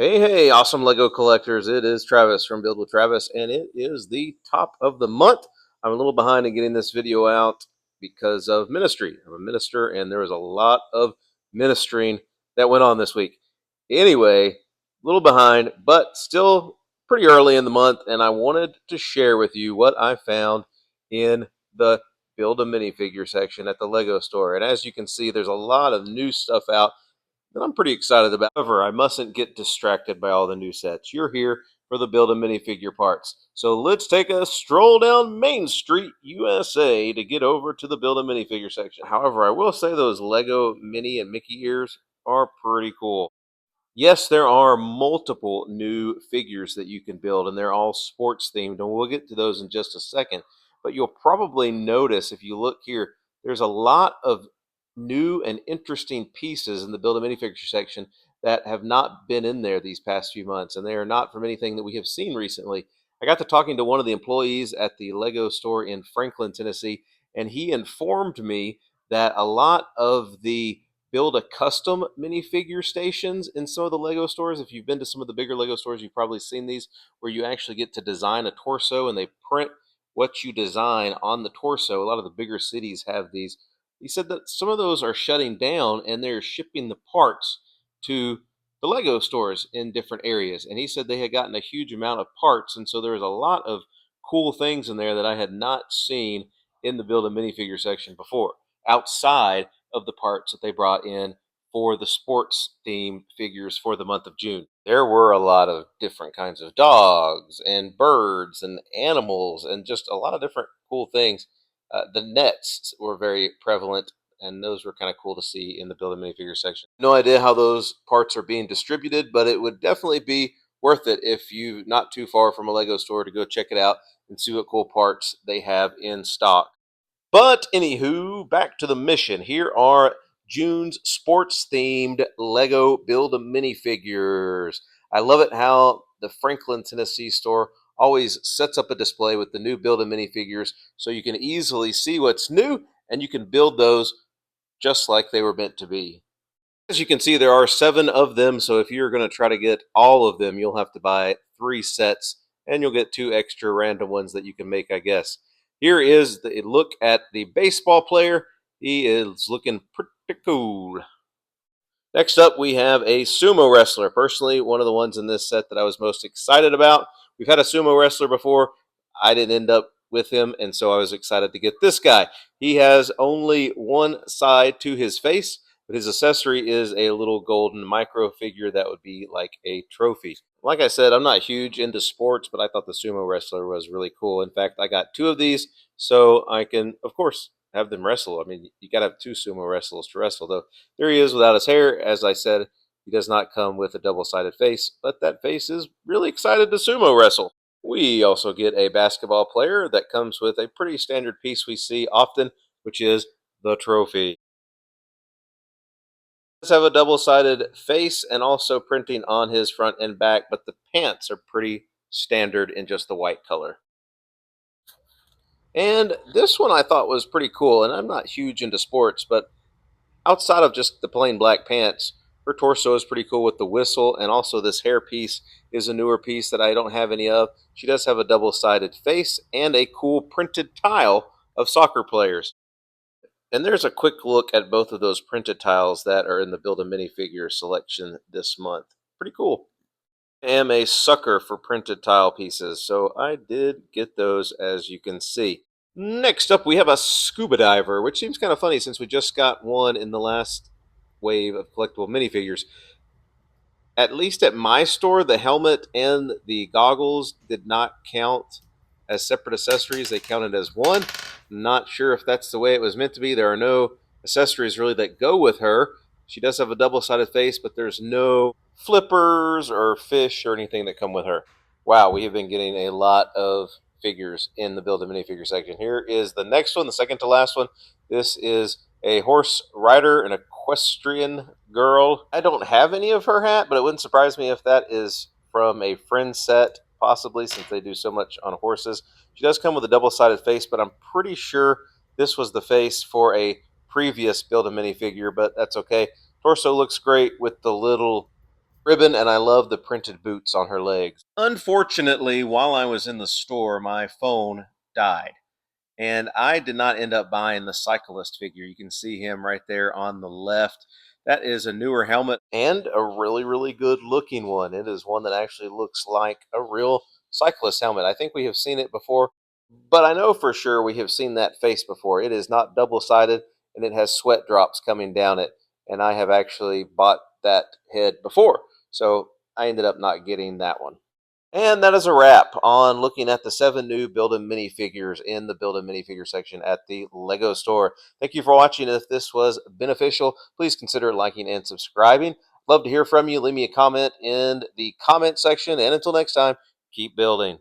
Hey, awesome Lego collectors. It is Travis from Build with Travis, and it is the top of the month. I'm a little behind in getting this video out because of ministry. I'm a minister, and there was a lot of ministering that went on this week. Anyway, a little behind, but still pretty early in the month, and I wanted to share with you what I found in the Build a Minifigure section at the Lego store. And as you can see, there's a lot of new stuff out that I'm pretty excited about. However, I mustn't get distracted by all the new sets. You're here for the Build a Minifigure parts. So let's take a stroll down Main Street, USA to get over to the Build a Minifigure section. However, I will say those Lego Minnie and Mickey ears are pretty cool. Yes, there are multiple new figures that you can build, and they're all sports themed, and we'll get to those in just a second. But you'll probably notice if you look here, there's a lot of new and interesting pieces in the Build a Minifigure section that have not been in there these past few months, and they are not from anything that we have seen recently. I got to talking to one of the employees at the Lego store in Franklin, Tennessee, and he informed me that a lot of the build a custom minifigure stations in some of the Lego stores. If you've been to some of the bigger Lego stores, you've probably seen these where you actually get to design a torso and they print what you design on the torso. A lot of the bigger cities have these. He said that some of those are shutting down and they're shipping the parts to the Lego stores in different areas. And he said they had gotten a huge amount of parts. And so there was a lot of cool things in there that I had not seen in the Build a Minifigure section before, outside of the parts that they brought in for the sports themed figures for the month of June. There were a lot of different kinds of dogs and birds and animals and just a lot of different cool things. The nets were very prevalent, and those were kind of cool to see in the Build a Minifigure section. No idea how those parts are being distributed, but it would definitely be worth it if you not too far from a Lego store to go check it out and see what cool parts they have in stock. But anywho, back to the mission. Here are June's sports themed Lego Build a Minifigures. I love it how the Franklin, Tennessee store always sets up a display with the new Build a Minifigures so you can easily see what's new and you can build those just like they were meant to be. As you can see, there are 7 of them, so if you're going to try to get all of them, you'll have to buy 3 sets, and you'll get 2 extra random ones that you can make, I guess. Here is the look at the baseball player. He is looking pretty cool. Next up, we have a sumo wrestler. Personally, one of the ones in this set that I was most excited about. We've had a sumo wrestler before. I didn't end up with him, and so I was excited to get this guy. He has only one side to his face, but his accessory is a little golden micro figure that would be like a trophy. Like I said, I'm not huge into sports, but I thought the sumo wrestler was really cool. In fact, I got 2 of these so I can, of course, have them wrestle. I mean, you got to have 2 sumo wrestlers to wrestle, though. There he is without his hair. As I said, he does not come with a double-sided face, but that face is really excited to sumo wrestle. We also get a basketball player that comes with a pretty standard piece we see often, which is the trophy. He does have a double-sided face and also printing on his front and back, but the pants are pretty standard in just the white color. And this one I thought was pretty cool, and I'm not huge into sports, but outside of just the plain black pants, her torso is pretty cool with the whistle, and also this hair piece is a newer piece that I don't have any of. She does have a double-sided face and a cool printed tile of soccer players. And there's a quick look at both of those printed tiles that are in the Build a Minifigure selection this month. Pretty cool. I am a sucker for printed tile pieces, so I did get those, as you can see. Next up, we have a scuba diver, which seems kind of funny since we just got one in the last wave of collectible minifigures. At least at my store, the helmet and the goggles did not count as separate accessories. They counted as one. Not sure if that's the way it was meant to be. There are no accessories really that go with her. She does have a double-sided face, but there's no flippers or fish or anything that come with her. Wow, we have been getting a lot of figures in the Build a Minifigure section. Here is the next one, the second to last one. This is a horse rider, an equestrian girl. I don't have any of her hat, but it wouldn't surprise me if that is from a friend set, possibly, since they do so much on horses. She does come with a double-sided face, but I'm pretty sure this was the face for a previous Build a Minifigure, but that's okay. Torso looks great with the little ribbon, and I love the printed boots on her legs. Unfortunately, while I was in the store, my phone died. And I did not end up buying the cyclist figure. You can see him right there on the left. That is a newer helmet and a really, really good looking one. It is one that actually looks like a real cyclist helmet. I think we have seen it before, but I know for sure we have seen that face before. It is not double sided and it has sweat drops coming down it. And I have actually bought that head before. So I ended up not getting that one. And that is a wrap on looking at the 7 new Build-A minifigures in the Build-A minifigure section at the Lego store. Thank you for watching. If this was beneficial, please consider liking and subscribing. Love to hear from you. Leave me a comment in the comment section. And until next time, keep building.